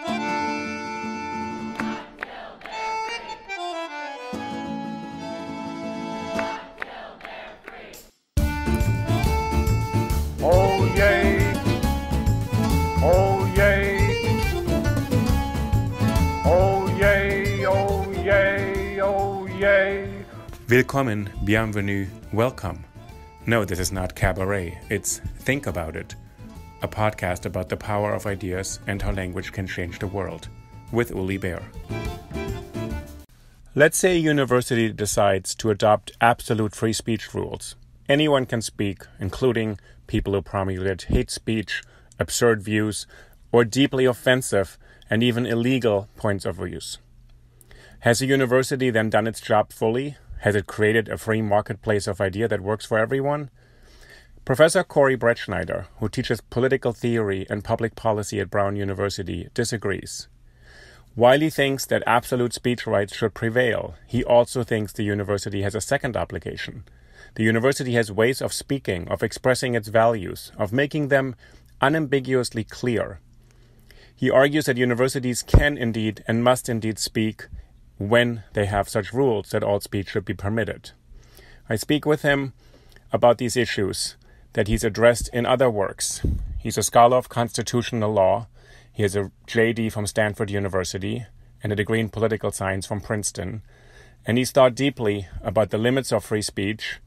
Oh yay, oh yay, oh yay, oh yay, oh yay. Willkommen, bienvenue, welcome. No, this is not cabaret, it's Think About It, a podcast about the power of ideas and how language can change the world, with Uli Baer. Let's say a university decides to adopt absolute free speech rules. Anyone can speak, including people who promulgate hate speech, absurd views, or deeply offensive and even illegal points of views. Has a university then done its job fully? Has it created a free marketplace of idea that works for everyone? Professor Corey Brettschneider, who teaches political theory and public policy at Brown University, disagrees. While he thinks that absolute speech rights should prevail, he also thinks the university has a second obligation. The university has ways of speaking, of expressing its values, of making them unambiguously clear. He argues that universities can indeed and must indeed speak when they have such rules that all speech should be permitted. I speak with him about these issues that he's addressed in other works. He's a scholar of constitutional law. He has a JD from Stanford University and a degree in political science from Princeton. And he's thought deeply about the limits of free speech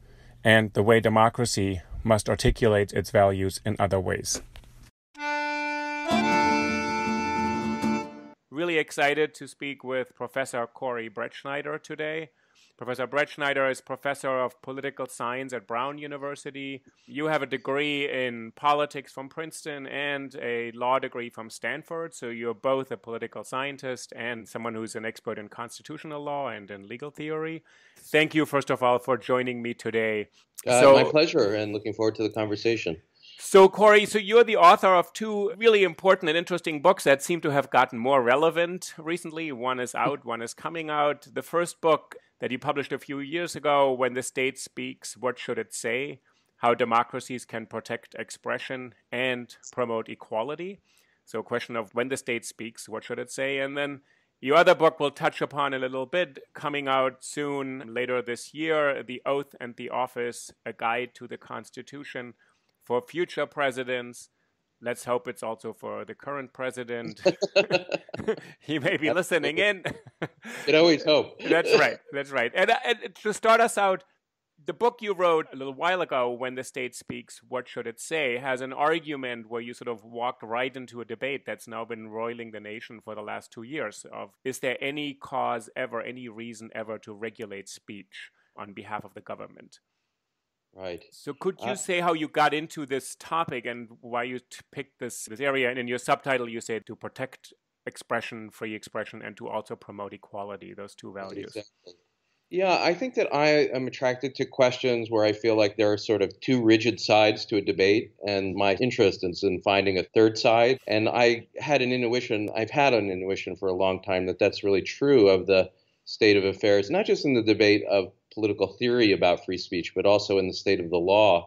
and the way democracy must articulate its values in other ways. Really excited to speak with Professor Corey Brettschneider today. Professor Brettschneider is professor of political science at Brown University. You have a degree in politics from Princeton and a law degree from Stanford. So you're both a political scientist and someone who's an expert in constitutional law and in legal theory. Thank you, first of all, for joining me today. My pleasure, and looking forward to the conversation. So, Corey, you're the author of two really important and interesting books that seem to have gotten more relevant recently. One is out, one is coming out. The first book that you published a few years ago, When the State Speaks, What Should It Say? How Democracies Can Protect Expression and Promote Equality. So a question of when the state speaks, what should it say? And then your other book we'll touch upon a little bit, coming out soon, later this year, The Oath and the Office, A Guide to the Constitution for Future Presidents. Let's hope it's also for the current president. He may be listening in. You always hope. That's right. And to start us out, the book you wrote a little while ago, When the State Speaks, What Should It Say? Has an argument where you sort of walked right into a debate that's now been roiling the nation for the last 2 years of, is there any cause ever, any reason ever to regulate speech on behalf of the government? Right. So could you say how you got into this topic and why you picked this area? And in your subtitle, you say to protect expression, free expression, and to also promote equality, those two values. Exactly. Yeah, I think that I am attracted to questions where I feel like there are sort of two rigid sides to a debate, and my interest is in finding a third side. And I've had an intuition for a long time that that's really true of the state of affairs, not just in the debate of political theory about free speech, but also in the state of the law.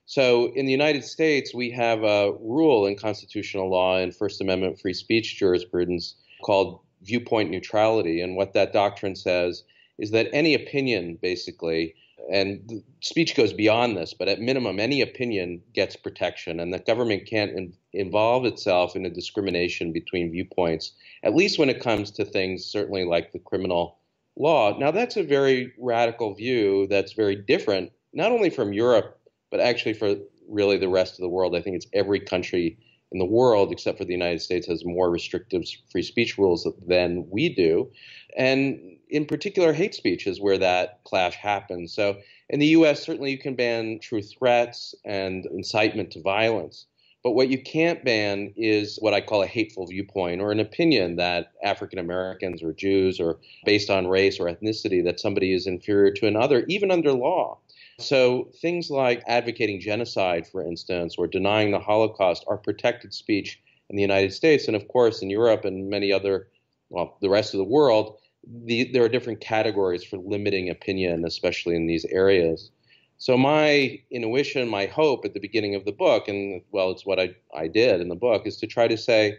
So in the United States, we have a rule in constitutional law and First Amendment free speech jurisprudence called viewpoint neutrality. And what that doctrine says is that any opinion, basically, and speech goes beyond this, but at minimum, any opinion gets protection, and the government can't involve itself in a discrimination between viewpoints, at least when it comes to things certainly like the criminal law. Now, that's a very radical view that's very different, not only from Europe, but actually for really the rest of the world. I think it's every country in the world, except for the United States, has more restrictive free speech rules than we do. And in particular, hate speech is where that clash happens. So in the U.S., certainly you can ban true threats and incitement to violence. But what you can't ban is what I call a hateful viewpoint or an opinion that African Americans or Jews or based on race or ethnicity that somebody is inferior to another, even under law. So things like advocating genocide, for instance, or denying the Holocaust are protected speech in the United States. And of course, in Europe and many other, the rest of the world, there are different categories for limiting opinion, especially in these areas. So my intuition, my hope at the beginning of the book, and it's what I did in the book, is to try to say,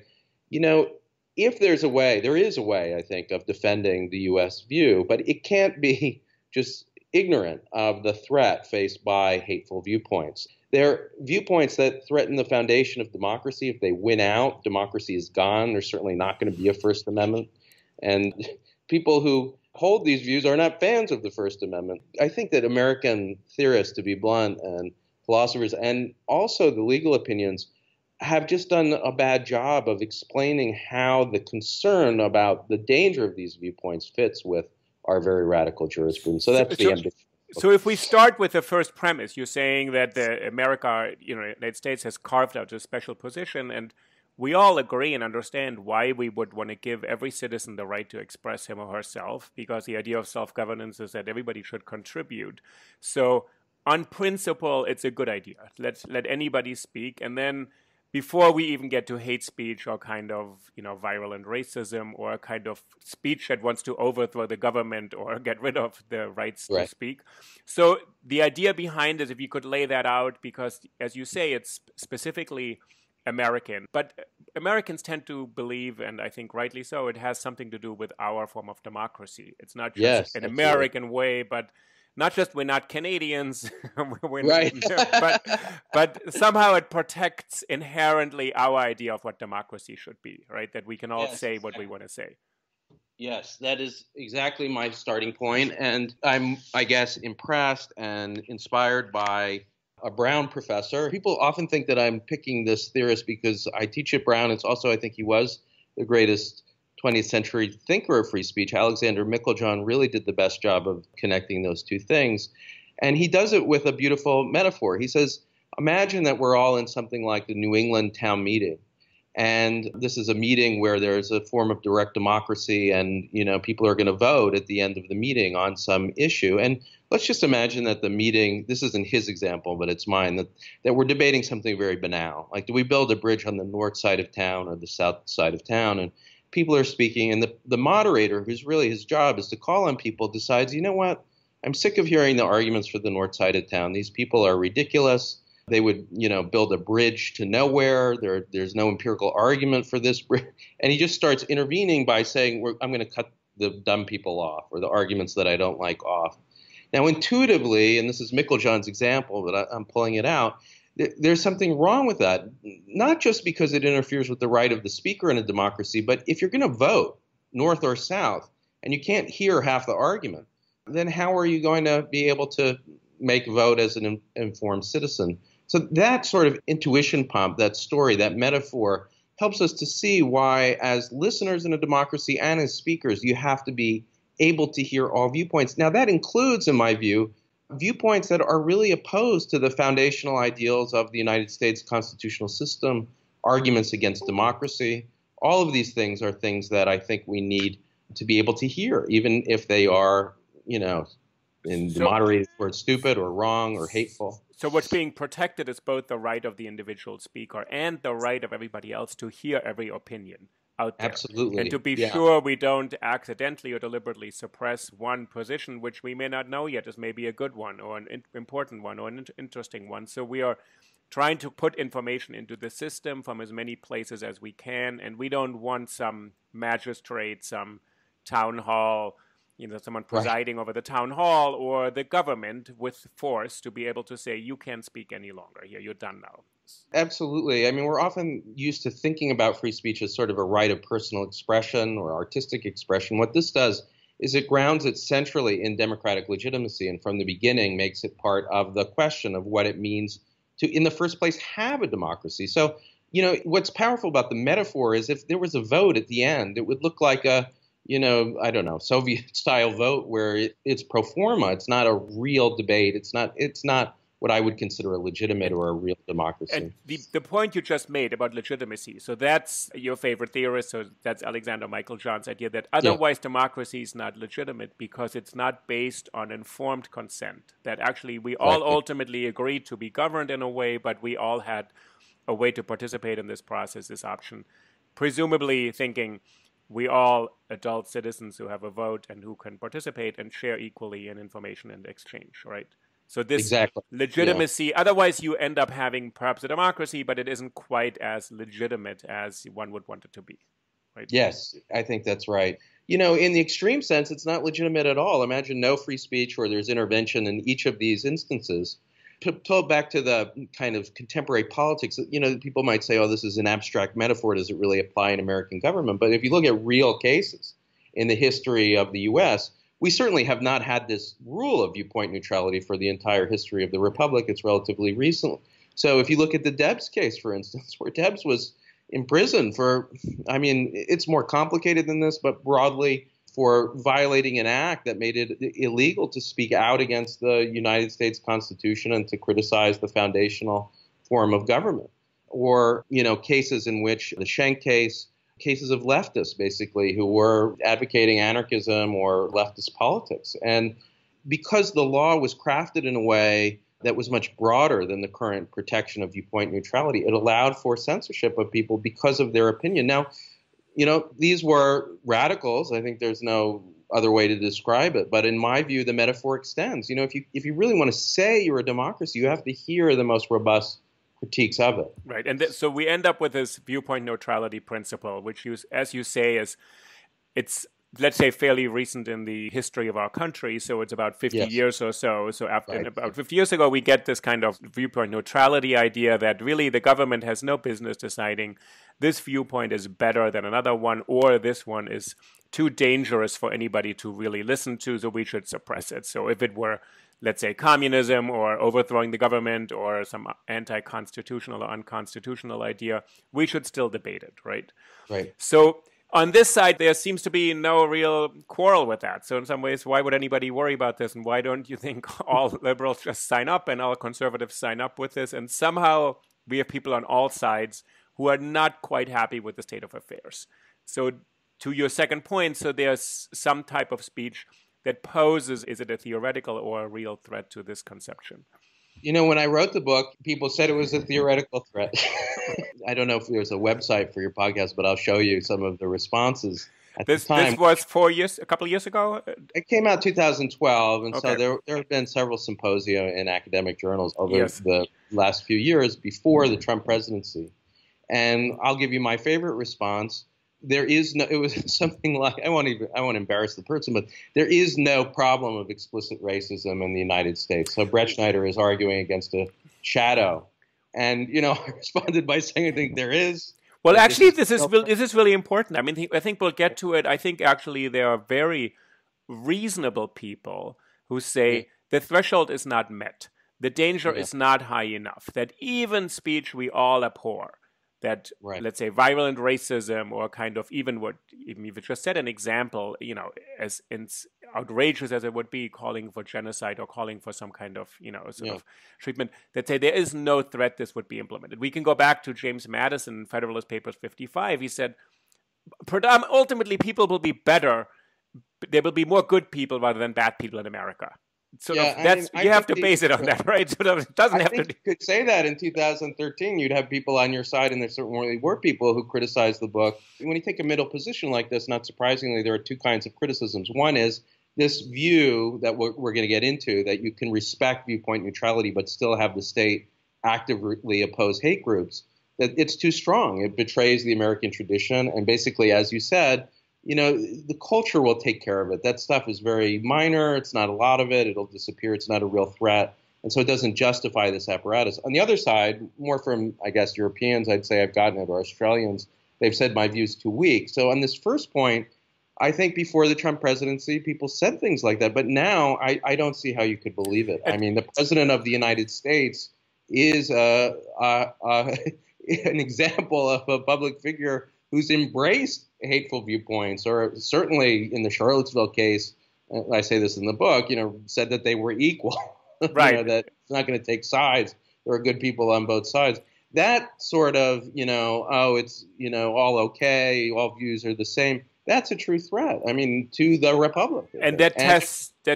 if there's a way, there is a way, I think, of defending the U.S. view, but it can't be just ignorant of the threat faced by hateful viewpoints. They're viewpoints that threaten the foundation of democracy. If they win out, democracy is gone. There's certainly not going to be a First Amendment. And people who hold these views are not fans of the First Amendment. I think that American theorists, to be blunt, and philosophers, and also the legal opinions, have just done a bad job of explaining how the concern about the danger of these viewpoints fits with our very radical jurisprudence. So that's the ambition. So if we start with the first premise, you're saying that America, United States has carved out a special position, and we all agree and understand why we would want to give every citizen the right to express him or herself, because the idea of self-governance is that everybody should contribute. So on principle, it's a good idea. Let anybody speak, and then before we even get to hate speech or kind of, virulent racism or a kind of speech that wants to overthrow the government or get rid of the rights to speak. So the idea behind is, if you could lay that out, because as you say, it's specifically American, but Americans tend to believe, and I think rightly so, it has something to do with our form of democracy. It's not just an American way, but not just we're not Canadians, but somehow it protects inherently our idea of what democracy should be, right? That we can all say what we want to say. Yes, that is exactly my starting point. And I'm, I guess, impressed and inspired by a Brown professor. People often think that I'm picking this theorist because I teach at Brown. It's also, I think he was the greatest 20th century thinker of free speech. Alexander Meiklejohn really did the best job of connecting those two things. And he does it with a beautiful metaphor. He says, imagine that we're all in something like the New England town meeting. And this is a meeting where there's a form of direct democracy, and people are going to vote at the end of the meeting on some issue. And let's just imagine that the meeting, this isn't his example, but it's mine, that we're debating something very banal. Like, do we build a bridge on the north side of town or the south side of town? And people are speaking, and the moderator, who's really his job is to call on people, decides, you know what, I'm sick of hearing the arguments for the north side of town. These people are ridiculous. They would, build a bridge to nowhere. There's no empirical argument for this bridge. And he just starts intervening by saying, I'm going to cut the dumb people off, or the arguments that I don't like off. Now, intuitively, and this is Meiklejohn's example, but I'm pulling it out, there's something wrong with that, not just because it interferes with the right of the speaker in a democracy, but if you're going to vote north or south and you can't hear half the argument, then how are you going to be able to make a vote as an informed citizen? So that sort of intuition pump, that story, that metaphor, helps us to see why, as listeners in a democracy and as speakers, you have to be able to hear all viewpoints. Now, that includes, in my view, viewpoints that are really opposed to the foundational ideals of the United States constitutional system, arguments against democracy. All of these things are things that I think we need to be able to hear, even if they are, in the moderated word, stupid or wrong or hateful. So what's being protected is both the right of the individual speaker and the right of everybody else to hear every opinion out there. Absolutely. And to be sure we don't accidentally or deliberately suppress one position, which we may not know yet is maybe a good one or an important one or an interesting one. So we are trying to put information into the system from as many places as we can, and we don't want some magistrate, some town hall, someone presiding over the town hall or the government with force to be able to say, you can't speak any longer here, you're done now. Absolutely. I mean, we're often used to thinking about free speech as sort of a right of personal expression or artistic expression. What this does is it grounds it centrally in democratic legitimacy, and from the beginning makes it part of the question of what it means to, in the first place, have a democracy. So, what's powerful about the metaphor is if there was a vote at the end, it would look like a Soviet-style vote where it's pro forma. It's not a real debate. It's not what I would consider a legitimate or a real democracy. And the point you just made about legitimacy, so that's your favorite theorist, so that's Alexander Meiklejohn's idea that otherwise democracy is not legitimate because it's not based on informed consent, that actually we all ultimately agreed to be governed in a way, but we all had a way to participate in this process, this option, presumably thinking we all adult citizens who have a vote and who can participate and share equally in information and exchange, right? So this legitimacy, otherwise you end up having perhaps a democracy, but it isn't quite as legitimate as one would want it to be. right? Yes, I think that's right. In the extreme sense, it's not legitimate at all. Imagine no free speech where there's intervention in each of these instances. Told back to the kind of contemporary politics, people might say, oh, this is an abstract metaphor. Does it really apply in American government? But if you look at real cases in the history of the U.S., we certainly have not had this rule of viewpoint neutrality for the entire history of the Republic. It's relatively recent. So if you look at the Debs case, for instance, where Debs was imprisoned for, it's more complicated than this, but broadly for violating an act that made it illegal to speak out against the United States Constitution and to criticize the foundational form of government. Or, cases in which the Schenck case, cases of leftists, basically, who were advocating anarchism or leftist politics. And because the law was crafted in a way that was much broader than the current protection of viewpoint neutrality, it allowed for censorship of people because of their opinion. Now, these were radicals. I think there's no other way to describe it. But in my view, the metaphor extends. If you really want to say you're a democracy, you have to hear the most robust critiques of it. Right. And so we end up with this viewpoint neutrality principle, which, as you say, it's let's say, fairly recent in the history of our country. So it's about 50 years or so. So about 50 years ago, we get this kind of viewpoint neutrality idea that really the government has no business deciding this viewpoint is better than another one, or this one is too dangerous for anybody to really listen to, so we should suppress it. So if it were, let's say, communism or overthrowing the government or some anti-constitutional or unconstitutional idea, we should still debate it, right? Right. So on this side, there seems to be no real quarrel with that. So in some ways, why would anybody worry about this? And why don't you think all liberals just sign up and all conservatives sign up with this? And somehow we have people on all sides who are not quite happy with the state of affairs. So to your second point, so there's some type of speech that poses, is it a theoretical or a real threat to this conception? You know, when I wrote the book, people said it was a theoretical threat. I don't know if there's a website for your podcast, but I'll show you some of the responses at the time. This was a couple of years ago? It came out 2012, and so there have been several symposia in academic journals over the last few years before the Trump presidency. And I'll give you my favorite response. It was something like, I won't embarrass the person, but there is no problem of explicit racism in the United States. So Brettschneider is arguing against a shadow. And, I responded by saying, I think there is. Well, actually, this is really important. I mean, I think we'll get to it. I think actually there are very reasonable people who say the threshold is not met. The danger is not high enough. That even speech we all abhor, that, let's say, violent racism or kind of even you've just said an example, as outrageous as it would be, calling for genocide or calling for some kind of, of treatment, that say there is no threat this would be implemented. We can go back to James Madison in Federalist Papers 55. He said, ultimately, people will be better. There will be more good people rather than bad people in America. So you have to base it on that, right? So it doesn't have to. You could say that in 2013, you'd have people on your side, and there certainly were people who criticized the book. When you take a middle position like this, not surprisingly, there are two kinds of criticisms. One is this view that we're going to get into, that you can respect viewpoint neutrality but still have the state actively oppose hate groups, that it's too strong. It betrays the American tradition, and basically, as you said, the culture will take care of it. That stuff is very minor. It's not a lot of it. It'll disappear. It's not a real threat. And so it doesn't justify this apparatus. On the other side, more from, I guess, Europeans, I'd say I've gotten it, or Australians, they've said my view's too weak. So on this first point, I think before the Trump presidency, people said things like that. But now I don't see how you could believe it. I mean, the president of the United States is an example of a public figure who's embraced hateful viewpoints, or certainly in the Charlottesville case, I say this in the book, said that they were equal, right? That it's not going to take sides. There are good people on both sides. That sort of, it's, all okay, all views are the same. That's a true threat, to the Republic. And that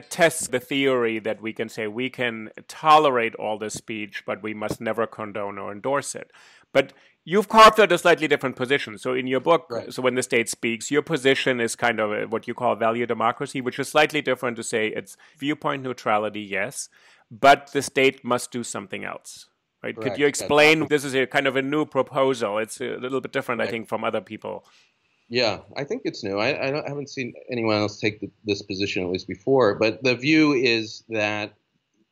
tests the theory that we can say we can tolerate all this speech, but we must never condone or endorse it. But you've carved out a slightly different position. So in your book, So when the state speaks, your position is kind of what you call value democracy, which is slightly different to say it's viewpoint neutrality, yes, but the state must do something else. Right? Could you explain? This is a kind of a new proposal. It's a little bit different, I think, from other people. Yeah, I think it's new. I haven't seen anyone else take this position, at least before. But the view is that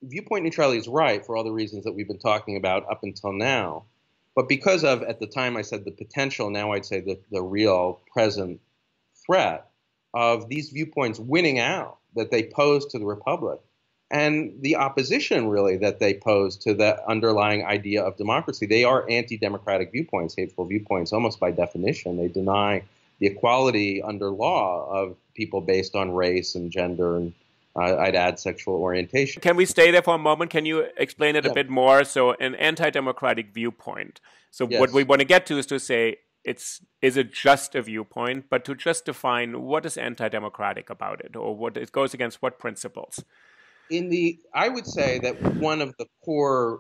viewpoint neutrality is right for all the reasons that we've been talking about up until now. But because of, at the time I said the potential, now I'd say the real present threat of these viewpoints winning out that they pose to the Republic and the opposition really that they pose to the underlying idea of democracy. They are anti-democratic viewpoints, hateful viewpoints, almost by definition. They deny the equality under law of people based on race and gender and I'd add sexual orientation. Can we stay there for a moment? Can you explain it a Yeah. bit more? So an anti-democratic viewpoint. So what Yes. we want to get to is to say, is it just a viewpoint, but to just define what is anti-democratic about it, or what it goes against what principles? I would say that one of the core,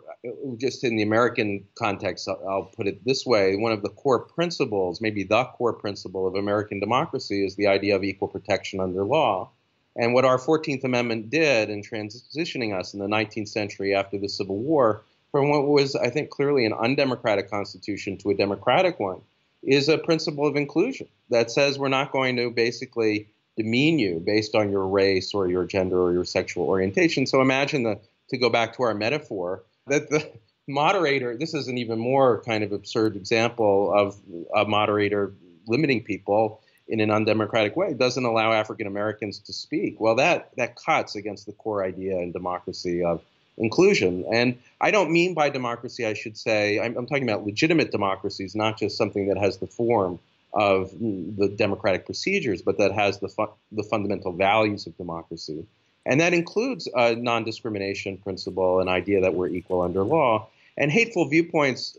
just in the American context, I'll put it this way, one of the core principles, maybe the core principle of American democracy is the idea of equal protection under law. And what our 14th Amendment did in transitioning us in the 19th century after the Civil War from what was, I think, clearly an undemocratic constitution to a democratic one is a principle of inclusion that says we're not going to basically demean you based on your race or your gender or your sexual orientation. So imagine to go back to our metaphor, that the moderator, this is an even more kind of absurd example of a moderator limiting people in an undemocratic way, doesn't allow African Americans to speak. Well, that cuts against the core idea in democracy of inclusion. And I don't mean by democracy, I should say, I'm talking about legitimate democracies, not just something that has the form of the democratic procedures, but that has the fundamental values of democracy. And that includes a non-discrimination principle, an idea that we're equal under law. And hateful viewpoints,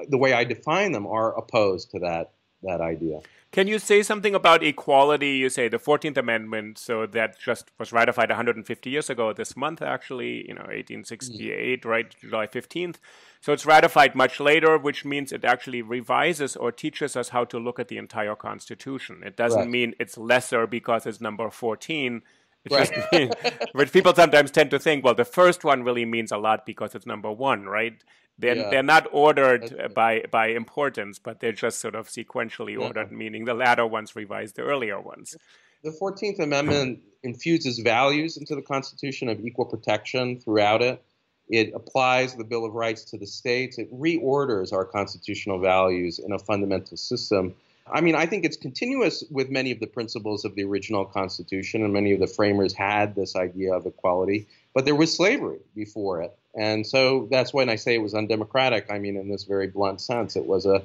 the way I define them, are opposed to that idea. Can you say something about equality? You say the 14th Amendment, so that just was ratified 150 years ago this month, actually, 1868, right, July 15th. So it's ratified much later, which means it actually revises or teaches us how to look at the entire Constitution. It doesn't mean it's lesser because it's number 14. It just means, but people sometimes tend to think, well, the first one really means a lot because it's number one, right? They're not ordered by importance, but they're just sort of sequentially ordered, meaning the latter ones revise the earlier ones. The 14th Amendment infuses values into the Constitution of equal protection throughout it. It applies the Bill of Rights to the states. It reorders our constitutional values in a fundamental system. I mean, I think it's continuous with many of the principles of the original Constitution, and many of the framers had this idea of equality, but there was slavery before it. And so that's when I say it was undemocratic. I mean, in this very blunt sense, it was a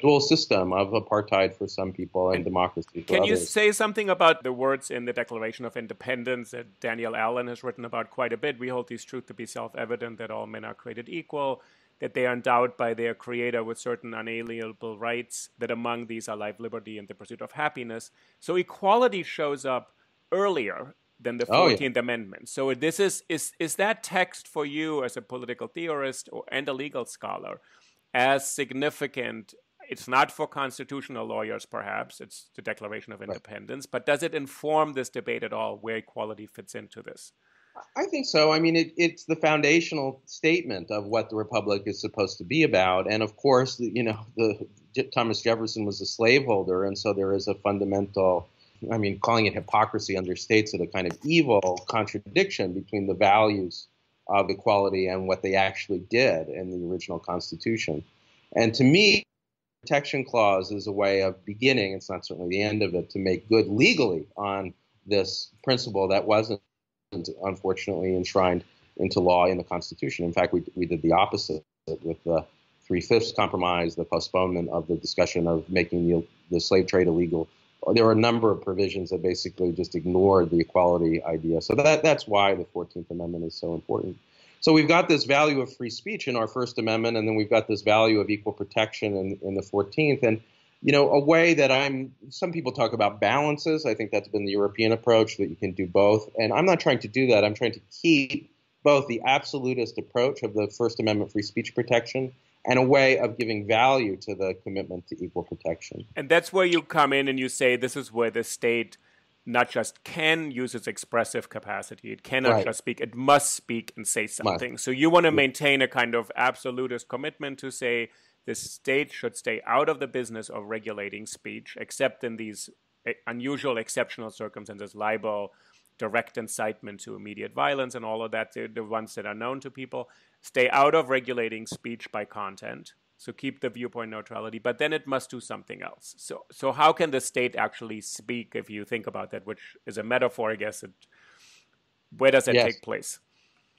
dual system of apartheid for some people and democracy for others. Can you say something about the words in the Declaration of Independence that Daniel Allen has written about quite a bit? We hold these truths to be self-evident, that all men are created equal, that they are endowed by their creator with certain unalienable rights, that among these are life, liberty, and the pursuit of happiness. So equality shows up earlier than the 14th Amendment. So this is that text for you as a political theorist and a legal scholar as significant? It's not for constitutional lawyers, perhaps. It's the Declaration of Independence. But does it inform this debate at all, where equality fits into this? I think so. I mean, it's the foundational statement of what the Republic is supposed to be about. And of course, Thomas Jefferson was a slaveholder, and so there is a fundamental, I mean, calling it hypocrisy understates it, a kind of evil contradiction between the values of equality and what they actually did in the original Constitution. And to me, the Protection Clause is a way of beginning, it's not certainly the end of it, to make good legally on this principle that wasn't unfortunately enshrined into law in the Constitution. In fact, we did the opposite with the 3/5 compromise, the postponement of the discussion of making the slave trade illegal. There were a number of provisions that basically just ignored the equality idea. So that's why the 14th Amendment is so important. So we've got this value of free speech in our First Amendment, and then we've got this value of equal protection in the 14th. And a way that some people talk about balances. I think that's been the European approach, that you can do both. And I'm not trying to do that. I'm trying to keep both the absolutist approach of the First Amendment free speech protection and a way of giving value to the commitment to equal protection. And that's where you come in and you say this is where the state not just can use its expressive capacity, it cannot just speak, it must speak and say something. So you want to maintain a kind of absolutist commitment to say the state should stay out of the business of regulating speech, except in these unusual, exceptional circumstances, libel, direct incitement to immediate violence, and all of that, the ones that are known to people. Stay out of regulating speech by content. So keep the viewpoint neutrality, but then it must do something else. So how can the state actually speak, if you think about that, which is a metaphor, I guess? Where does that take place?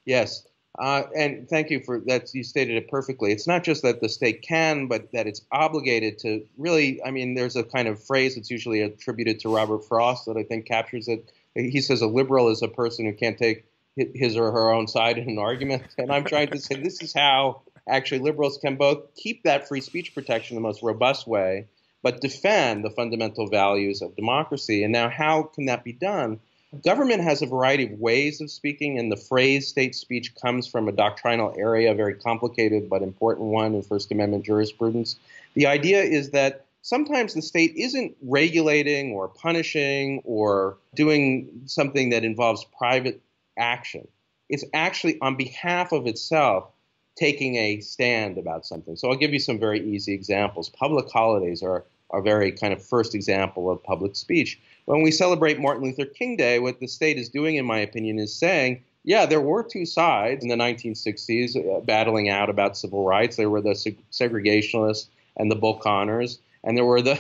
Yes. And thank you for that. You stated it perfectly. It's not just that the state can, but that it's obligated to really, I mean, there's a kind of phrase that's usually attributed to Robert Frost that I think captures it. He says a liberal is a person who can't take his or her own side in an argument. And I'm trying to say this is how actually liberals can both keep that free speech protection in the most robust way, but defend the fundamental values of democracy. And now how can that be done? Government has a variety of ways of speaking, and the phrase state speech comes from a doctrinal area, a very complicated but important one in First Amendment jurisprudence. The idea is that sometimes the state isn't regulating or punishing or doing something that involves private action. It's actually on behalf of itself taking a stand about something. So I'll give you some very easy examples. Public holidays are a very kind of first example of public speech. When we celebrate Martin Luther King Day, what the state is doing, in my opinion, is saying, yeah, there were two sides in the 1960s battling out about civil rights. There were the segregationists and the Bull Connors, and there were the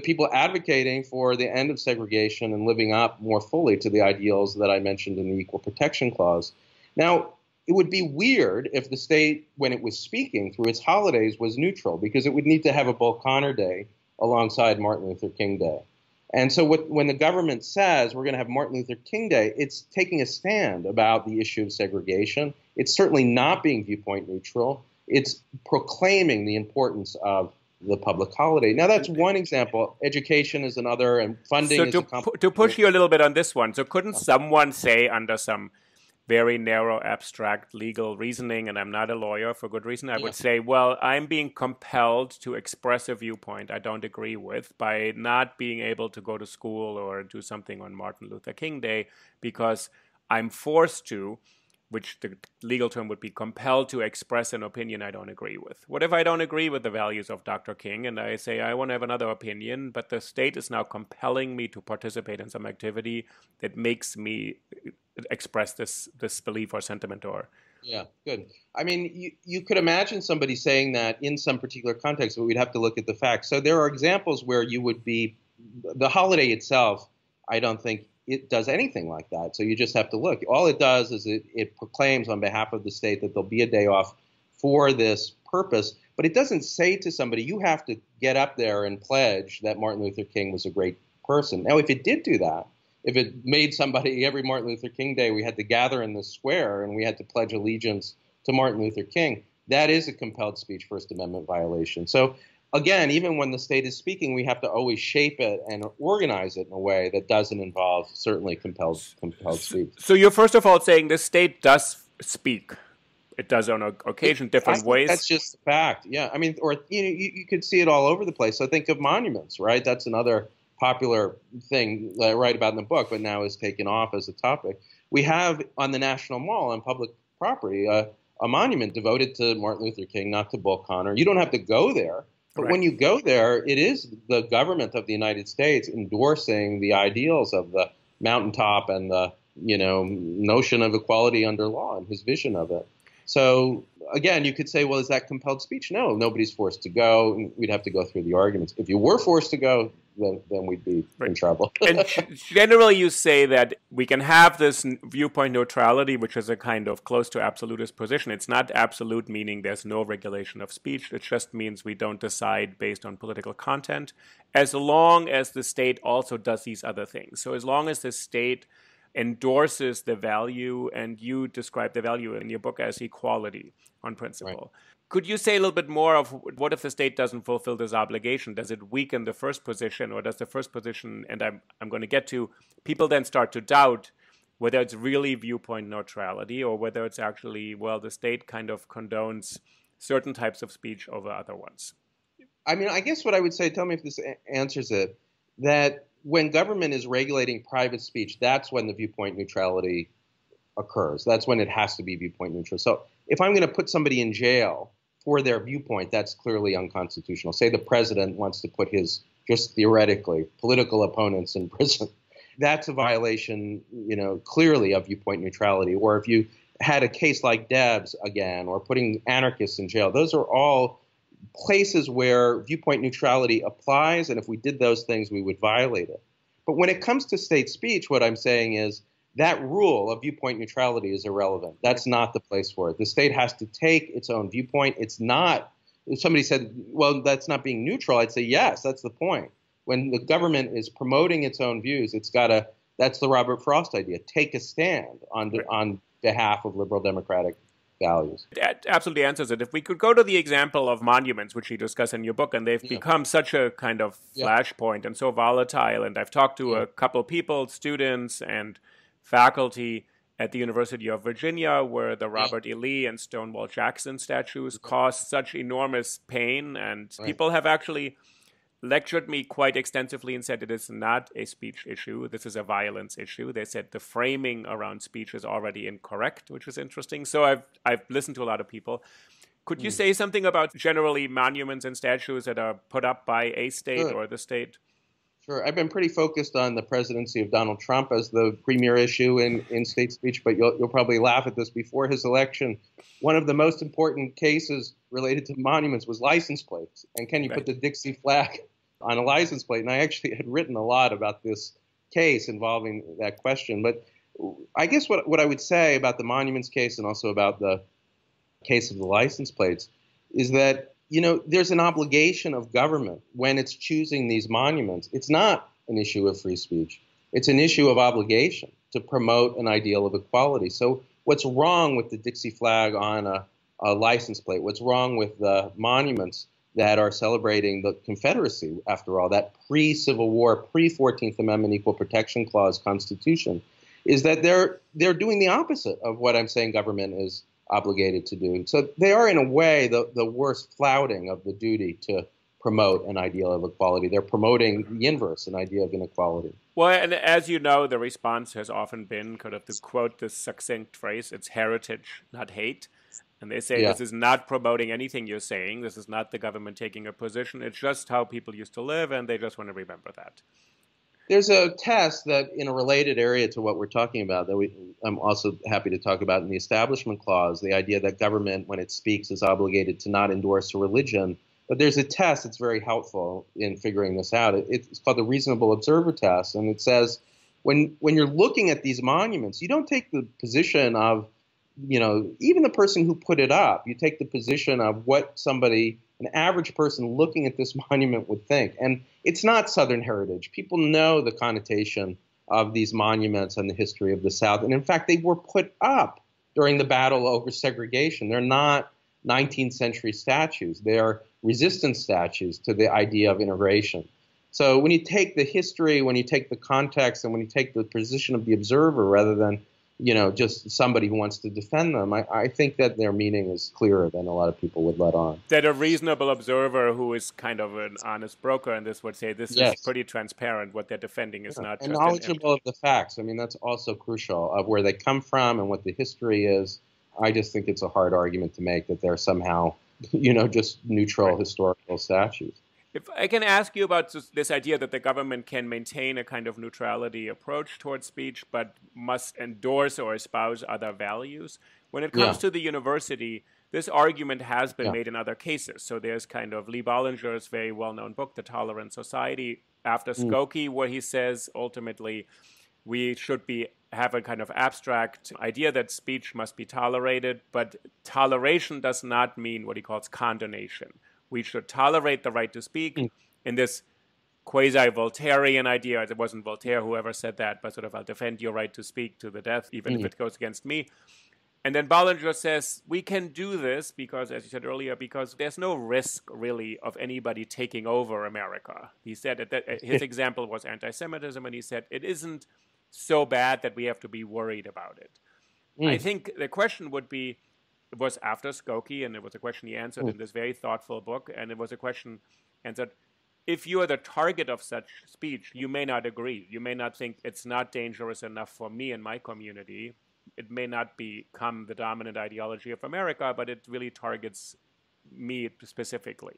people advocating for the end of segregation and living up more fully to the ideals that I mentioned in the Equal Protection Clause. Now, it would be weird if the state, when it was speaking through its holidays, was neutral, because it would need to have a Bull Connor Day alongside Martin Luther King Day. And so when the government says we're going to have Martin Luther King Day, it's taking a stand about the issue of segregation. It's certainly not being viewpoint neutral. It's proclaiming the importance of the public holiday. Now, that's one example. Education is another, and funding is a complicated. To push you a little bit on this one, so couldn't someone say, under some very narrow, abstract legal reasoning, and I'm not a lawyer for good reason, I would say, well, I'm being compelled to express a viewpoint I don't agree with by not being able to go to school or do something on Martin Luther King Day because I'm forced to, which the legal term would be compelled to express an opinion I don't agree with. What if I don't agree with the values of Dr. King and I say I want to have another opinion, but the state is now compelling me to participate in some activity that makes me express this belief or sentiment? Or Yeah, good. I mean, you could imagine somebody saying that in some particular context, but we'd have to look at the facts. So there are examples where you would be, the holiday itself, I don't think it does anything like that. So you just have to look. All it does is it proclaims on behalf of the state that there'll be a day off for this purpose, but it doesn't say to somebody, you have to get up there and pledge that Martin Luther King was a great person. Now, if it did do that, if it made somebody, every Martin Luther King Day, we had to gather in the square and we had to pledge allegiance to Martin Luther King, that is a compelled speech First Amendment violation. So again, even when the state is speaking, we have to always shape it and organize it in a way that doesn't involve certainly compelled speech. So you're first of all saying the state does speak. It does on occasion different ways. That's just a fact. Yeah, I mean, or you could see it all over the place. So think of monuments, right? That's another popular thing that I write about in the book, but now is taken off as a topic. We have on the National Mall on public property a monument devoted to Martin Luther King, not to Bull Connor. You don't have to go there, but right. When you go there, it is the government of the United States endorsing the ideals of the mountaintop and the notion of equality under law and his vision of it. So again, you could say, well, is that compelled speech? No, nobody's forced to go. We'd have to go through the arguments. If you were forced to go, then we'd be in trouble. And generally you say that we can have this viewpoint neutrality, which is a kind of close to absolutist position. It's not absolute, meaning there's no regulation of speech. It just means we don't decide based on political content, as long as the state also does these other things. So as long as the state endorses the value, and you describe the value in your book as equality on principle. Right. Could you say a little bit more of what if the state doesn't fulfill this obligation? Does it weaken the first position, or does the first position, and I'm going to get to, people then start to doubt whether it's really viewpoint neutrality or whether it's actually, well, the state kind of condones certain types of speech over other ones? I mean, I guess what I would say, tell me if this answers it, that when government is regulating private speech, that's when the viewpoint neutrality occurs. That's when it has to be viewpoint neutral. So if I'm going to put somebody in jail for their viewpoint, that's clearly unconstitutional. Say the president wants to put his, just theoretically, political opponents in prison. That's a violation, clearly of viewpoint neutrality. Or if you had a case like Debs again, or putting anarchists in jail, those are all places where viewpoint neutrality applies. And if we did those things, we would violate it. But when it comes to state speech, what I'm saying is that rule of viewpoint neutrality is irrelevant. That's not the place for it. The state has to take its own viewpoint. It's not, if somebody said, well, that's not being neutral, I'd say, yes, that's the point. When the government is promoting its own views, it's got to, that's the Robert Frost idea, take a stand on behalf of liberal democratic values. That absolutely answers it. If we could go to the example of monuments, which you discuss in your book, and they've become such a kind of flashpoint and so volatile, and I've talked to a couple people, students and faculty at the University of Virginia, where the Robert E. Lee and Stonewall Jackson statues caused such enormous pain, and people have actually lectured me quite extensively and said it is not a speech issue. This is a violence issue. They said the framing around speech is already incorrect, which is interesting. So I've listened to a lot of people. Could you say something about generally monuments and statues that are put up by a state or the state? Sure. I've been pretty focused on the presidency of Donald Trump as the premier issue in state speech, but you'll probably laugh at this. Before his election, one of the most important cases related to monuments was license plates. And can you put the Dixie flag on a license plate? And I actually had written a lot about this case involving that question. But I guess what I would say about the monuments case and also about the case of the license plates is that, there's an obligation of government when it's choosing these monuments. It's not an issue of free speech. It's an issue of obligation to promote an ideal of equality. So what's wrong with the Dixie flag on a license plate? What's wrong with the monuments that are celebrating the Confederacy, after all, that pre-Civil War, pre-14th Amendment Equal Protection Clause Constitution, is that they're doing the opposite of what I'm saying government is obligated to do. So they are, in a way, the worst flouting of the duty to promote an ideal of equality. They're promoting the inverse, an idea of inequality. Well, and as you know, the response has often been, kind of to quote this succinct phrase, it's heritage, not hate. And they say this is not promoting anything you're saying. This is not the government taking a position. It's just how people used to live, and they just want to remember that. There's a test that, in a related area to what we're talking about, that I'm also happy to talk about in the Establishment Clause, the idea that government, when it speaks, is obligated to not endorse a religion. But there's a test that's very helpful in figuring this out. It's called the Reasonable Observer Test, and it says when you're looking at these monuments, you don't take the position of, even the person who put it up. You take the position of what somebody, an average person looking at this monument would think. And it's not Southern heritage. People know the connotation of these monuments and the history of the South. And in fact, they were put up during the battle over segregation. They're not 19th century statues. They are resistance statues to the idea of integration. So when you take the history, when you take the context, and when you take the position of the observer rather than just somebody who wants to defend them, I think that their meaning is clearer than a lot of people would let on. That a reasonable observer who is kind of an honest broker in this would say this is pretty transparent. What they're defending is not and just knowledgeable of the facts. I mean, that's also crucial, of where they come from and what the history is. I just think it's a hard argument to make that they're somehow, just neutral historical statues. If I can ask you about this idea that the government can maintain a kind of neutrality approach towards speech, but must endorse or espouse other values. When it comes to the university, this argument has been made in other cases. So there's kind of Lee Bollinger's very well-known book, The Tolerant Society, after Skokie, where he says ultimately we should have a kind of abstract idea that speech must be tolerated, but toleration does not mean what he calls condonation. We should tolerate the right to speak in this quasi-Voltairean idea. It wasn't Voltaire who ever said that, but sort of, I'll defend your right to speak to the death, even if it goes against me. And then Bollinger says, we can do this because, as you said earlier, because there's no risk, really, of anybody taking over America. He said that his example was anti-Semitism, and he said, it isn't so bad that we have to be worried about it. I think the question would be, it was after Skokie, and it was a question he answered in this very thoughtful book, and it was a question answered, if you are the target of such speech, you may not agree. You may not think it's not dangerous enough for me and my community. It may not become the dominant ideology of America, but it really targets me specifically.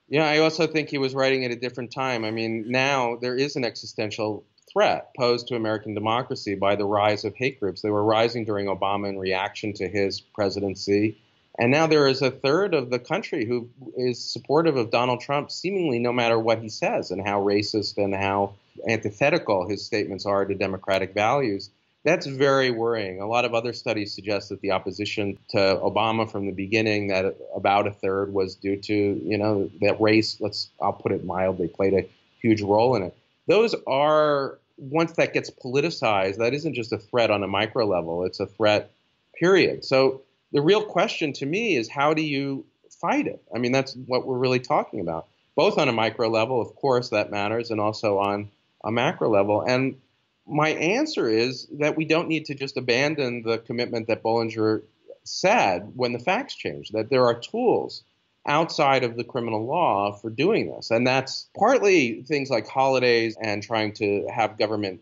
Yeah, I also think he was writing at a different time. I mean, now there is an existential threat posed to American democracy by the rise of hate groups. They were rising during Obama in reaction to his presidency. And now there is a third of the country who is supportive of Donald Trump, seemingly no matter what he says and how racist and how antithetical his statements are to democratic values. That's very worrying. A lot of other studies suggest that the opposition to Obama from the beginning, that about a third was due to, that race, I'll put it mildly, played a huge role in it. Those are, once that gets politicized, that isn't just a threat on a micro level, it's a threat, period. So the real question to me is, how do you fight it? I mean, that's what we're really talking about, both on a micro level, of course, that matters, and also on a macro level. And my answer is that we don't need to just abandon the commitment that Bollinger said when the facts change, that there are tools outside of the criminal law for doing this. And that's partly things like holidays and trying to have government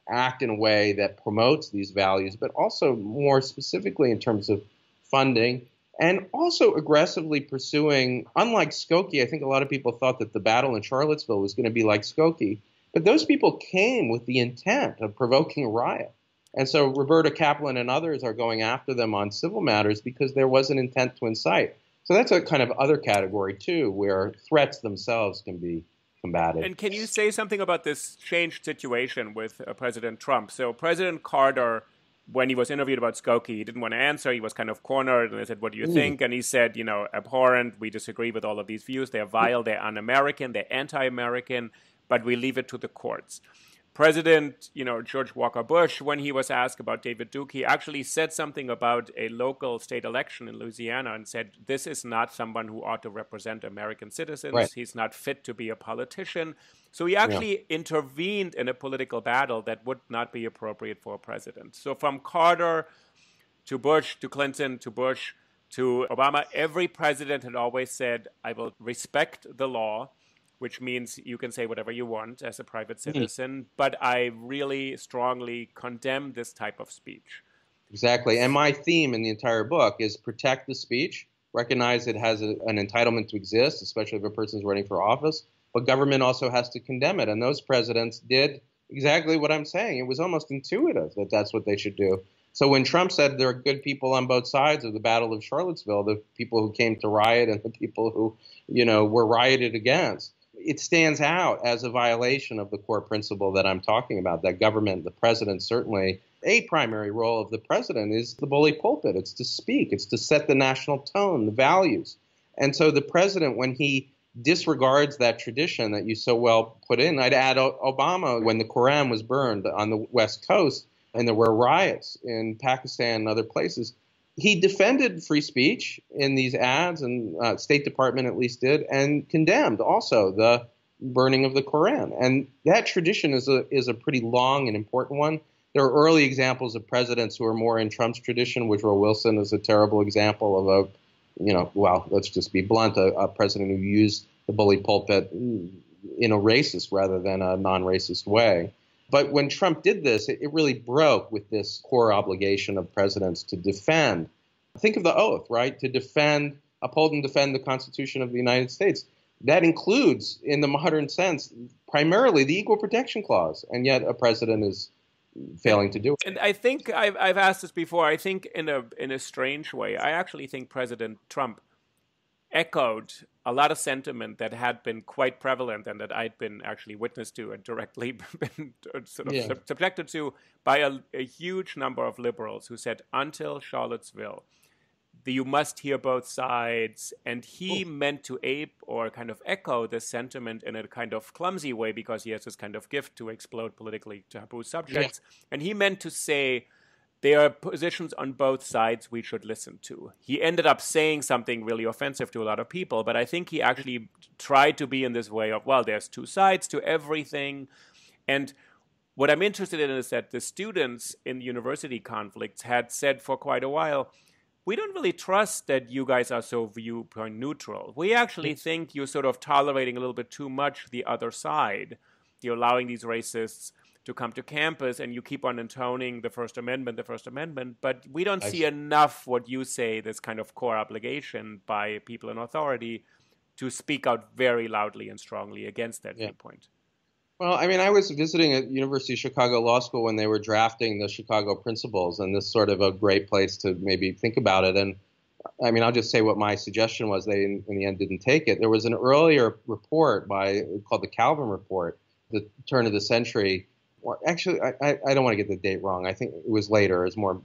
act in a way that promotes these values, but also more specifically in terms of funding, and also aggressively pursuing, unlike Skokie, I think a lot of people thought that the battle in Charlottesville was going to be like Skokie, but those people came with the intent of provoking a riot. And so Roberta Kaplan and others are going after them on civil matters because there was an intent to incite. So that's a kind of other category, too, where threats themselves can be combated. And can you say something about this changed situation with President Trump? So President Carter, when he was interviewed about Skokie, he didn't want to answer. He was kind of cornered, and they said, what do you think? And he said, abhorrent, we disagree with all of these views. They're vile, they're un-American, they're anti-American, but we leave it to the courts. President, George Walker Bush, when he was asked about David Duke, he actually said something about a local state election in Louisiana and said, this is not someone who ought to represent American citizens. Right. He's not fit to be a politician. So he actually intervened in a political battle that would not be appropriate for a president. So from Carter to Bush to Clinton to Bush to Obama, every president had always said, I will respect the law, which means you can say whatever you want as a private citizen, but I really strongly condemn this type of speech. Exactly. And my theme in the entire book is protect the speech, recognize it has an entitlement to exist, especially if a person is running for office, but government also has to condemn it. And those presidents did exactly what I'm saying. It was almost intuitive that that's what they should do. So when Trump said there are good people on both sides of the Battle of Charlottesville, the people who came to riot and the people who, were rioted against, it stands out as a violation of the core principle that I'm talking about, that government, the president, certainly a primary role of the president is the bully pulpit. It's to speak. It's to set the national tone, the values. And so the president, when he disregards that tradition that you so well put in, I'd add Obama, when the Quran was burned on the West Coast and there were riots in Pakistan and other places, he defended free speech in these ads, and State Department at least did, and condemned also the burning of the Quran. And that tradition is a pretty long and important one. There are early examples of presidents who are more in Trump's tradition. Woodrow Wilson is a terrible example of let's just be blunt, a president who used the bully pulpit in a racist rather than a non-racist way. But when Trump did this, it really broke with this core obligation of presidents to defend. Think of the oath, right? To defend, uphold and defend the Constitution of the United States. That includes, in the modern sense, primarily the Equal Protection Clause. And yet a president is failing to do it. And I think I've asked this before. I think in a strange way, I actually think President Trump echoed a lot of sentiment that had been quite prevalent and that I'd been actually witness to and directly been subjected to by a huge number of liberals who said, until Charlottesville, you must hear both sides. And he meant to ape or kind of echo this sentiment in a kind of clumsy way because he has this kind of gift to explode politically taboo subjects. Yeah. And he meant to say, there are positions on both sides we should listen to. He ended up saying something really offensive to a lot of people, but I think he actually tried to be in this way of, well, there's two sides to everything. And what I'm interested in is that the students in university conflicts had said for quite a while, we don't really trust that you guys are so viewpoint neutral. We actually think you're sort of tolerating a little bit too much the other side. You're allowing these racists to come to campus, and you keep on intoning the First Amendment, but we don't I see see. enough what you say, this kind of core obligation by people in authority to speak out very loudly and strongly against that Yeah. viewpoint. Well, I mean, I was visiting at University of Chicago Law School when they were drafting the Chicago Principles, and this is sort of a great place to maybe think about it. And I mean, I'll just say what my suggestion was. They, in the end, didn't take it. There was an earlier report called the Calvin Report, the turn of the century. Or actually, I don't want to get the date wrong. I think it was later. It was more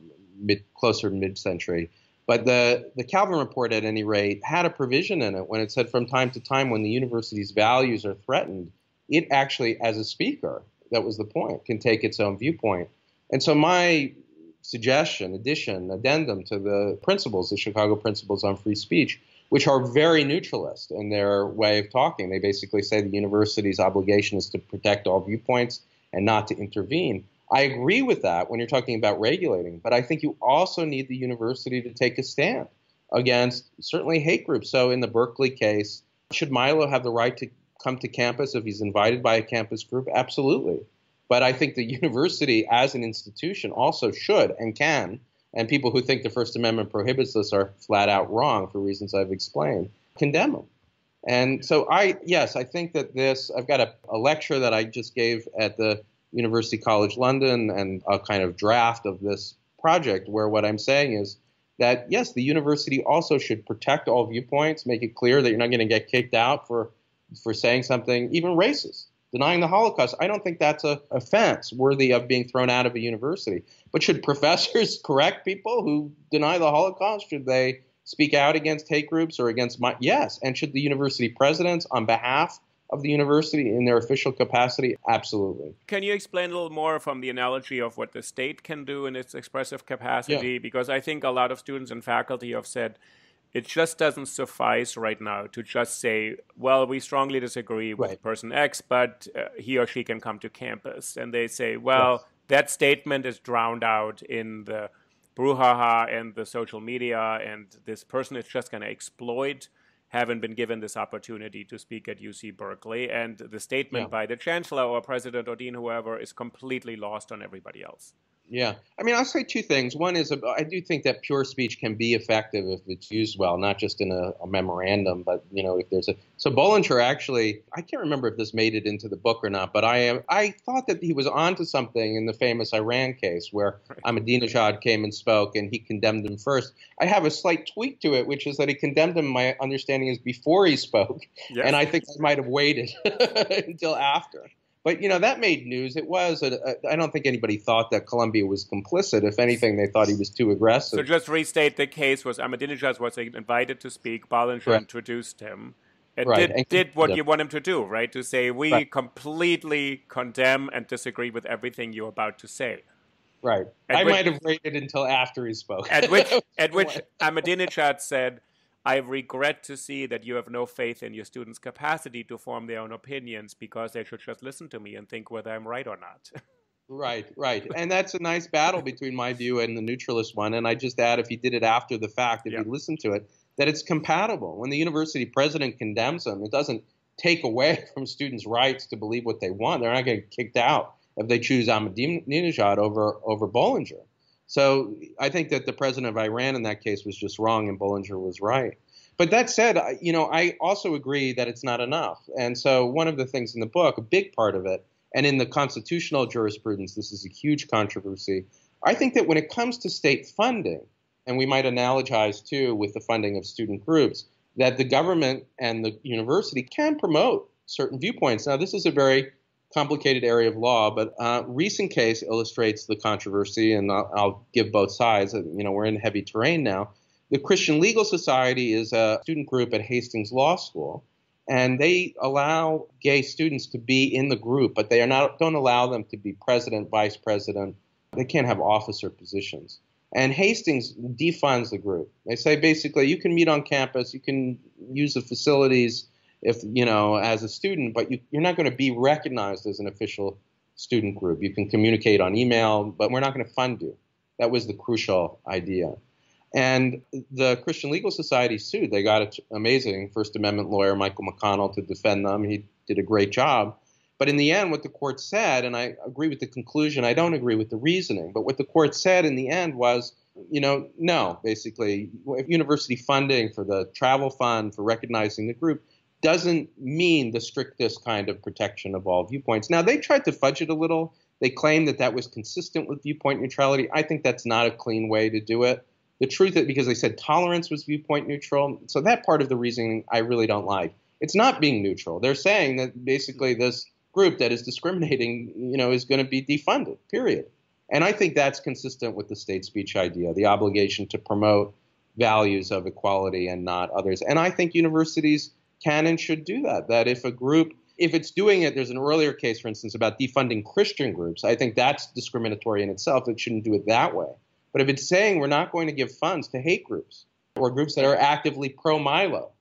closer mid-century. But the Calvin Report, at any rate, had a provision in it when it said from time to time when the university's values are threatened, it actually, as a speaker, that was the point, can take its own viewpoint. And so my suggestion, addendum to the principles, the Chicago Principles on Free Speech, which are very neutralist in their way of talking. They basically say the university's obligation is to protect all viewpoints and not to intervene. I agree with that when you're talking about regulating, but I think you also need the university to take a stand against certainly hate groups. So in the Berkeley case, should Milo have the right to come to campus if he's invited by a campus group? Absolutely. But I think the university as an institution also should and can, and people who think the First Amendment prohibits this are flat out wrong for reasons I've explained, condemn them. And so I think that I've got a lecture that I just gave at the University College London and a kind of draft of this project where what I'm saying is that, yes, the university also should protect all viewpoints, make it clear that you're not going to get kicked out for saying something even racist. Denying the Holocaust, I don't think that's an offense worthy of being thrown out of a university. But should professors correct people who deny the Holocaust? Should they speak out against hate groups or against yes. And should the university presidents, on behalf of the university in their official capacity? Absolutely. Can you explain a little more from the analogy of what the state can do in its expressive capacity? Yeah. Because I think a lot of students and faculty have said it just doesn't suffice right now to just say, well, we strongly disagree with Right. person X, but he or she can come to campus. And they say, well, that statement is drowned out in the brouhaha and the social media, and this person is just going to exploit having been given this opportunity to speak at UC Berkeley, and the statement by the chancellor or president or dean, whoever, is completely lost on everybody else. Yeah. I mean, I'll say two things. One is I do think that pure speech can be effective if it's used well, not just in a memorandum, but, if there's so Bollinger actually, I can't remember if this made it into the book or not, but I thought that he was onto something in the famous Iran case where Ahmadinejad came and spoke and he condemned him first. I have a slight tweak to it, which is that he condemned him, my understanding is, before he spoke. Yes. And I think I might have waited until after. But, that made news. It was, I don't think anybody thought that Columbia was complicit. If anything, they thought he was too aggressive. So just restate the case was Ahmadinejad was invited to speak. Bollinger introduced him. And did what you want him to do, right? To say, we completely condemn and disagree with everything you're about to say. Right. I might have waited until after he spoke. At which Ahmadinejad said, I regret to see that you have no faith in your students' capacity to form their own opinions because they should just listen to me and think whether I'm right or not. Right. And that's a nice battle between my view and the neutralist one. And I just add, if he did it after the fact, if he listened to it, that it's compatible. When the university president condemns them, it doesn't take away from students' rights to believe what they want. They're not going to get kicked out if they choose Ahmadinejad over Bollinger. So I think that the president of Iran in that case was just wrong and Bollinger was right. But that said, I also agree that it's not enough. And so one of the things in the book, a big part of it, and in the constitutional jurisprudence, this is a huge controversy. I think that when it comes to state funding, and we might analogize too with the funding of student groups, that the government and the university can promote certain viewpoints. Now, this is a very complicated area of law, but a recent case illustrates the controversy, and I'll give both sides. We're in heavy terrain now. The Christian Legal Society is a student group at Hastings Law School, and they allow gay students to be in the group, but they don't allow them to be president, vice president. They can't have officer positions. And Hastings defunds the group. They say basically you can meet on campus, you can use the facilities if as a student, but you're not going to be recognized as an official student group. You can communicate on email, but we're not going to fund you. That was the crucial idea. And the Christian Legal Society sued. They got an amazing First Amendment lawyer, Michael McConnell, to defend them. He did a great job. But in the end, what the court said, and I agree with the conclusion, I don't agree with the reasoning, but what the court said in the end was, no, basically, if university funding for the travel fund, for recognizing the group, doesn't mean the strictest kind of protection of all viewpoints. Now, they tried to fudge it a little. They claimed that that was consistent with viewpoint neutrality. I think that's not a clean way to do it. The truth is, because they said tolerance was viewpoint neutral, so that part of the reasoning I really don't like. It's not being neutral. They're saying that basically this group that is discriminating, is going to be defunded, period. And I think that's consistent with the state speech idea, the obligation to promote values of equality and not others. And I think universities can and should do that, that if a group, if it's doing it, there's an earlier case, for instance, about defunding Christian groups. I think that's discriminatory in itself. It shouldn't do it that way. But if it's saying we're not going to give funds to hate groups or groups that are actively pro-Milo,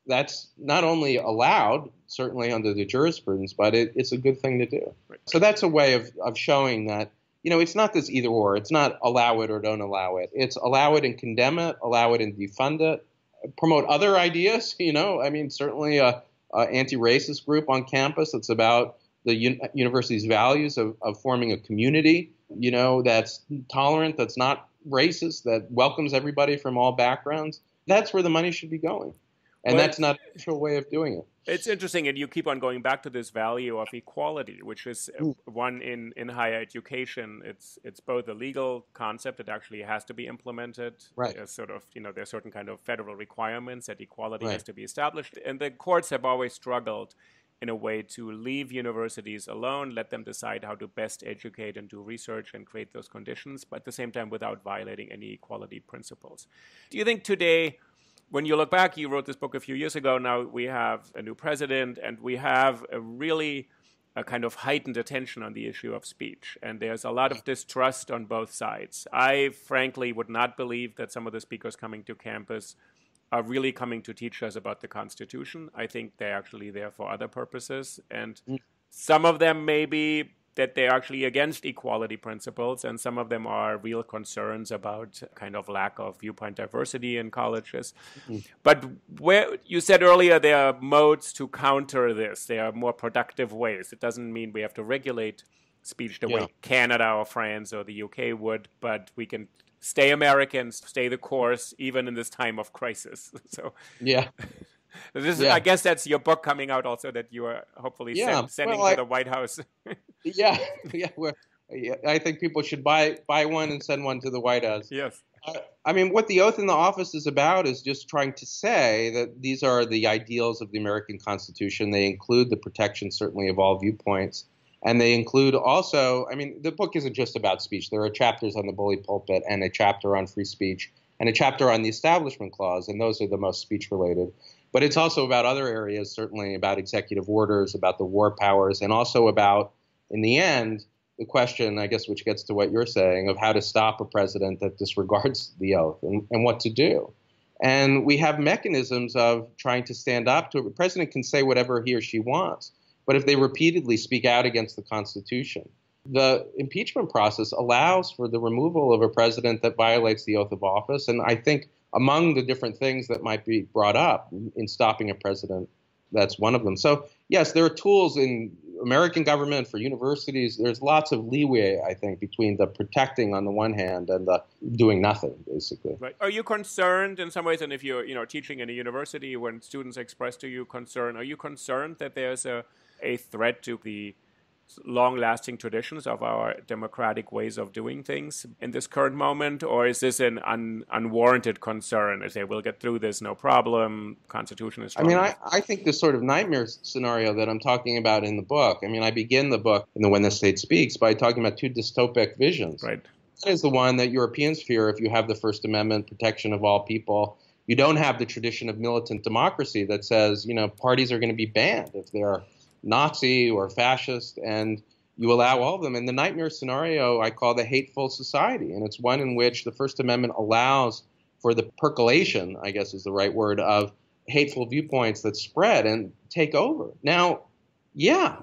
that's not only allowed, certainly under the jurisprudence, but it's a good thing to do. Right. So that's a way of showing that, it's not this either or. It's not allow it or don't allow it. It's allow it and condemn it, allow it and defund it, promote other ideas. Certainly a anti-racist group on campus that's about the university's values of forming a community, that's tolerant, that's not racist, that welcomes everybody from all backgrounds. That's where the money should be going. And that's not a natural way of doing it. It's interesting, and you keep on going back to this value of equality, which is one in higher education. It's both a legal concept that actually has to be implemented. Right. There's there's certain kind of federal requirements that equality has to be established. And the courts have always struggled in a way to leave universities alone, let them decide how to best educate and do research and create those conditions, but at the same time without violating any equality principles. Do you think today, when you look back, you wrote this book a few years ago, now we have a new president and we have a kind of heightened attention on the issue of speech. And there's a lot of distrust on both sides. I frankly would not believe that some of the speakers coming to campus are really coming to teach us about the Constitution. I think they're actually there for other purposes. And some of them may be that they're actually against equality principles, and some of them are real concerns about kind of lack of viewpoint diversity in colleges. But where you said earlier there are modes to counter this. There are more productive ways. It doesn't mean we have to regulate speech the way Canada or France or the UK would, but we can stay Americans, stay the course, even in this time of crisis. So I guess that's your book coming out also, that you are hopefully sending to the White House. I think people should buy one and send one to the White House. Yes. What the oath in the office is about is just trying to say that these are the ideals of the American Constitution. They include the protection, certainly, of all viewpoints. And they include also, the book isn't just about speech. There are chapters on the bully pulpit and a chapter on free speech and a chapter on the Establishment Clause, and those are the most speech-related. But it's also about other areas, certainly about executive orders, about the war powers, and also about, in the end, the question, I guess, which gets to what you're saying, of how to stop a president that disregards the oath and what to do. And we have mechanisms of trying to stand up to it. The president can say whatever he or she wants, but if they repeatedly speak out against the Constitution, the impeachment process allows for the removal of a president that violates the oath of office. And I think among the different things that might be brought up in stopping a president, that's one of them. So, yes, there are tools in American government for universities. There's lots of leeway, I think, between the protecting on the one hand and the doing nothing, basically. Right. Are you concerned in some ways, and if you're teaching in a university, when students express to you concern, are you concerned that there's a threat to the long-lasting traditions of our democratic ways of doing things in this current moment? Or is this an unwarranted concern? They say, we'll get through this, no problem, Constitution is strong. I think this sort of nightmare scenario that I'm talking about in the book, I begin the book in the When the State Speaks by talking about two dystopic visions. Right. One is the one that Europeans fear if you have the First Amendment, protection of all people. You don't have the tradition of militant democracy that says, parties are going to be banned if they're Nazi or fascist, and you allow all of them. And the nightmare scenario I call the hateful society, and it's one in which the First Amendment allows for the percolation, I guess is the right word, of hateful viewpoints that spread and take over. Now,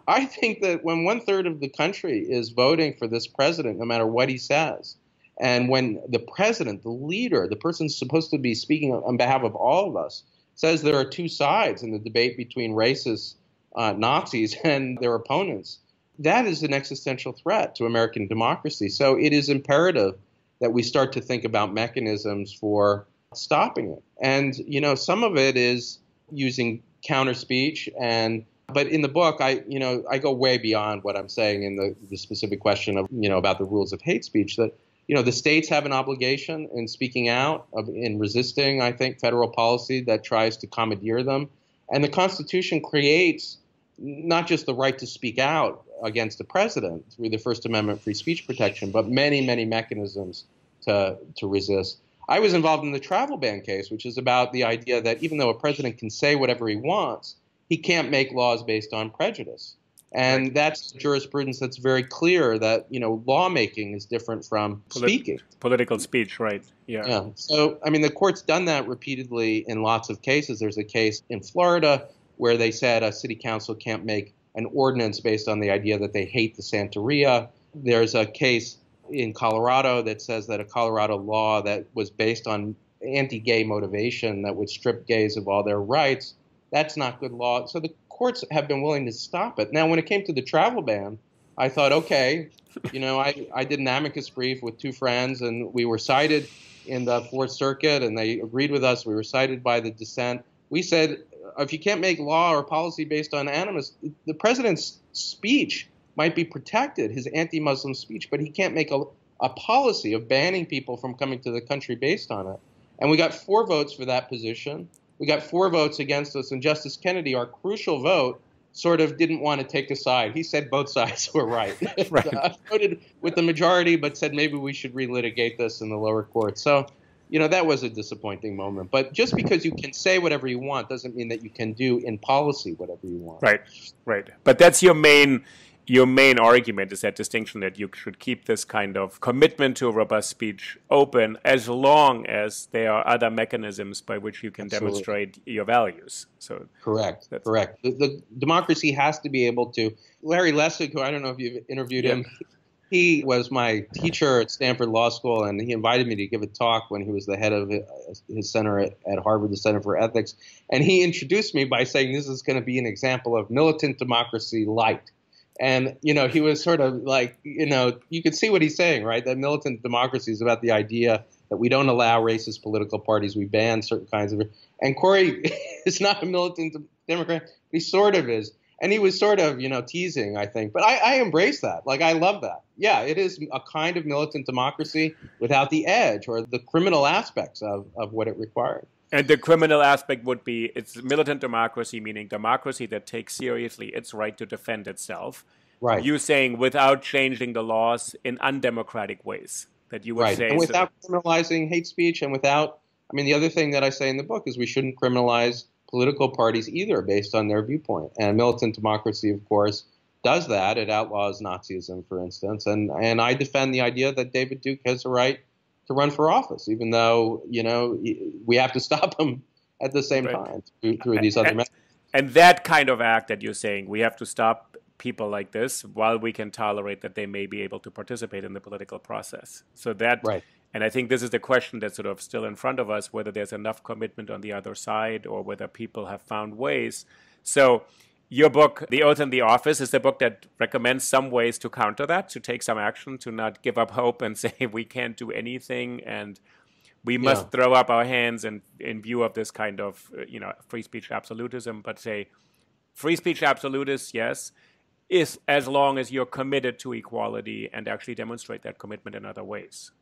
I think that when 1/3 of the country is voting for this president, no matter what he says, and when the president, the leader, the person supposed to be speaking on behalf of all of us, says there are two sides in the debate between racists Nazis and their opponents, that is an existential threat to American democracy. So it is imperative that we start to think about mechanisms for stopping it. And, some of it is using counter speech. But in the book, I go way beyond what I'm saying in the specific question of, about the rules of hate speech, that, the states have an obligation in speaking out, in resisting, I think, federal policy that tries to commandeer them. And the Constitution creates not just the right to speak out against the president through the First Amendment free speech protection, but many, many mechanisms to resist. I was involved in the travel ban case, which is about the idea that even though a president can say whatever he wants, he can't make laws based on prejudice. And that's jurisprudence that's very clear that, lawmaking is different from speaking. Political speech, right. Yeah. So, the court's done that repeatedly in lots of cases. There's a case in Florida where they said a city council can't make an ordinance based on the idea that they hate the Santeria. There's a case in Colorado that says that a Colorado law that was based on anti-gay motivation that would strip gays of all their rights, that's not good law. So the courts have been willing to stop it. Now, when it came to the travel ban, I thought, okay, I did an amicus brief with two friends, and we were cited in the Fourth Circuit, and they agreed with us. We were cited by the dissent. We said, if you can't make law or policy based on animus, the president's speech might be protected, his anti-Muslim speech, but he can't make a policy of banning people from coming to the country based on it. And we got 4 votes for that position. We got 4 votes against us, and Justice Kennedy, our crucial vote, sort of didn't want to take a side. He said both sides were right. Voted with the majority, but said maybe we should relitigate this in the lower court. So, that was a disappointing moment. But just because you can say whatever you want doesn't mean that you can do in policy whatever you want. Right. But that's your main argument, is that distinction that you should keep this kind of commitment to robust speech open as long as there are other mechanisms by which you can demonstrate your values. So correct. The democracy has to be able to. Larry Lessig, who I don't know if you've interviewed him, he was my teacher at Stanford Law School, and he invited me to give a talk when he was the head of his center at Harvard, the Center for Ethics. And he introduced me by saying this is going to be an example of militant democracy light. And, he was sort of like, you could see what he's saying, right? That militant democracy is about the idea that we don't allow racist political parties. We ban certain kinds of. And Corey is not a militant Democrat. He sort of is. And he was sort of, teasing, I think. But I embrace that. Like, I love that. Yeah, it is a kind of militant democracy without the edge or the criminal aspects of what it required. And the criminal aspect would be it's militant democracy, meaning democracy that takes seriously its right to defend itself. Right. You saying without changing the laws in undemocratic ways that you would say. And without criminalizing hate speech and without, the other thing that I say in the book is we shouldn't criminalize political parties either based on their viewpoint. And militant democracy, of course, does that. It outlaws Nazism, for instance. And I defend the idea that David Duke has a right to run for office, even though, we have to stop him at the same time through these other methods. And that kind of act that you're saying, we have to stop people like this while we can tolerate that they may be able to participate in the political process. So that, right. And I think this is the question that's sort of still in front of us, whether there's enough commitment on the other side or whether people have found ways. So your book, The Oath in the Office, is the book that recommends some ways to counter that, to take some action, to not give up hope and say we can't do anything and we must throw up our hands in view of this kind of, free speech absolutism, but say free speech absolutists, yes, is as long as you're committed to equality and actually demonstrate that commitment in other ways.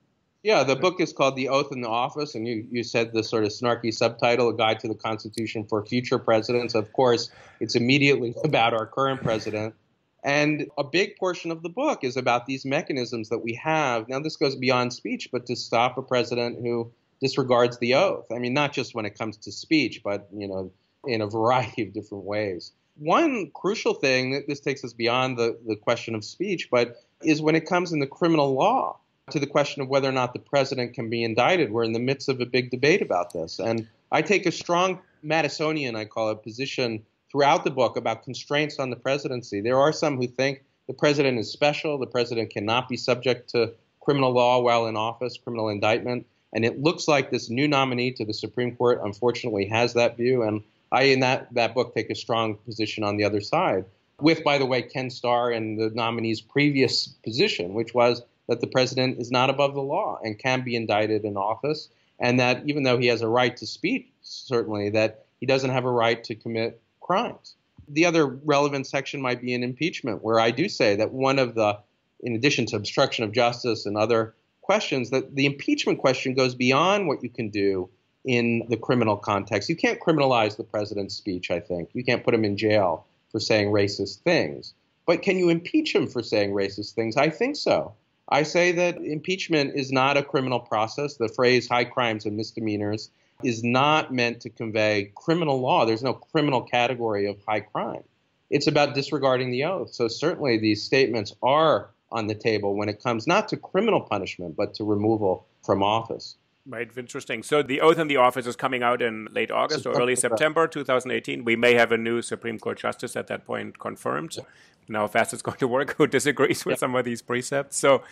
Yeah, the book is called The Oath in the Office, and you said the sort of snarky subtitle, A Guide to the Constitution for Future Presidents. Of course, it's immediately about our current president. And a big portion of the book is about these mechanisms that we have. Now, this goes beyond speech, but to stop a president who disregards the oath. Not just when it comes to speech, but, in a variety of different ways. One crucial thing, that this takes us beyond the question of speech, but is when it comes in the criminal law, to the question of whether or not the president can be indicted. We're in the midst of a big debate about this. And I take a strong Madisonian, I call it, position throughout the book about constraints on the presidency. There are some who think the president is special. The president cannot be subject to criminal law while in office, criminal indictment. And it looks like this new nominee to the Supreme Court, unfortunately, has that view. And I, in that book, take a strong position on the other side with, by the way, Ken Starr and the nominee's previous position, which was that the president is not above the law and can be indicted in office, and that even though he has a right to speak, certainly, that he doesn't have a right to commit crimes. The other relevant section might be in impeachment, where I do say that one of the, in addition to obstruction of justice and other questions, that the impeachment question goes beyond what you can do in the criminal context. You can't criminalize the president's speech, I think. You can't put him in jail for saying racist things. But can you impeach him for saying racist things? I think so. I say that impeachment is not a criminal process. The phrase high crimes and misdemeanors is not meant to convey criminal law. There's no criminal category of high crime. It's about disregarding the oath. So certainly these statements are on the table when it comes not to criminal punishment, but to removal from office. Right, interesting. So the oath in the office is coming out in late August or early September 2018. We may have a new Supreme Court justice at that point confirmed. Yeah. Now, how fast it's going to work, who disagrees with some of these precepts. So,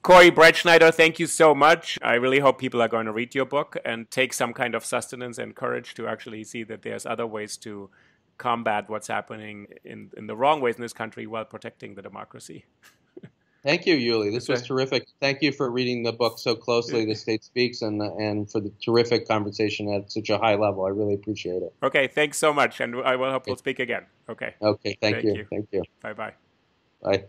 Corey Brettschneider, thank you so much. I really hope people are going to read your book and take some kind of sustenance and courage to actually see that there's other ways to combat what's happening in the wrong ways in this country while protecting the democracy. Thank you, Uli. This was terrific. Thank you for reading the book so closely, The State Speaks, and for the terrific conversation at such a high level. I really appreciate it. Okay, thanks so much, and I will hope we'll speak again. Okay. Okay, thank you. Thank you. Bye-bye. Bye.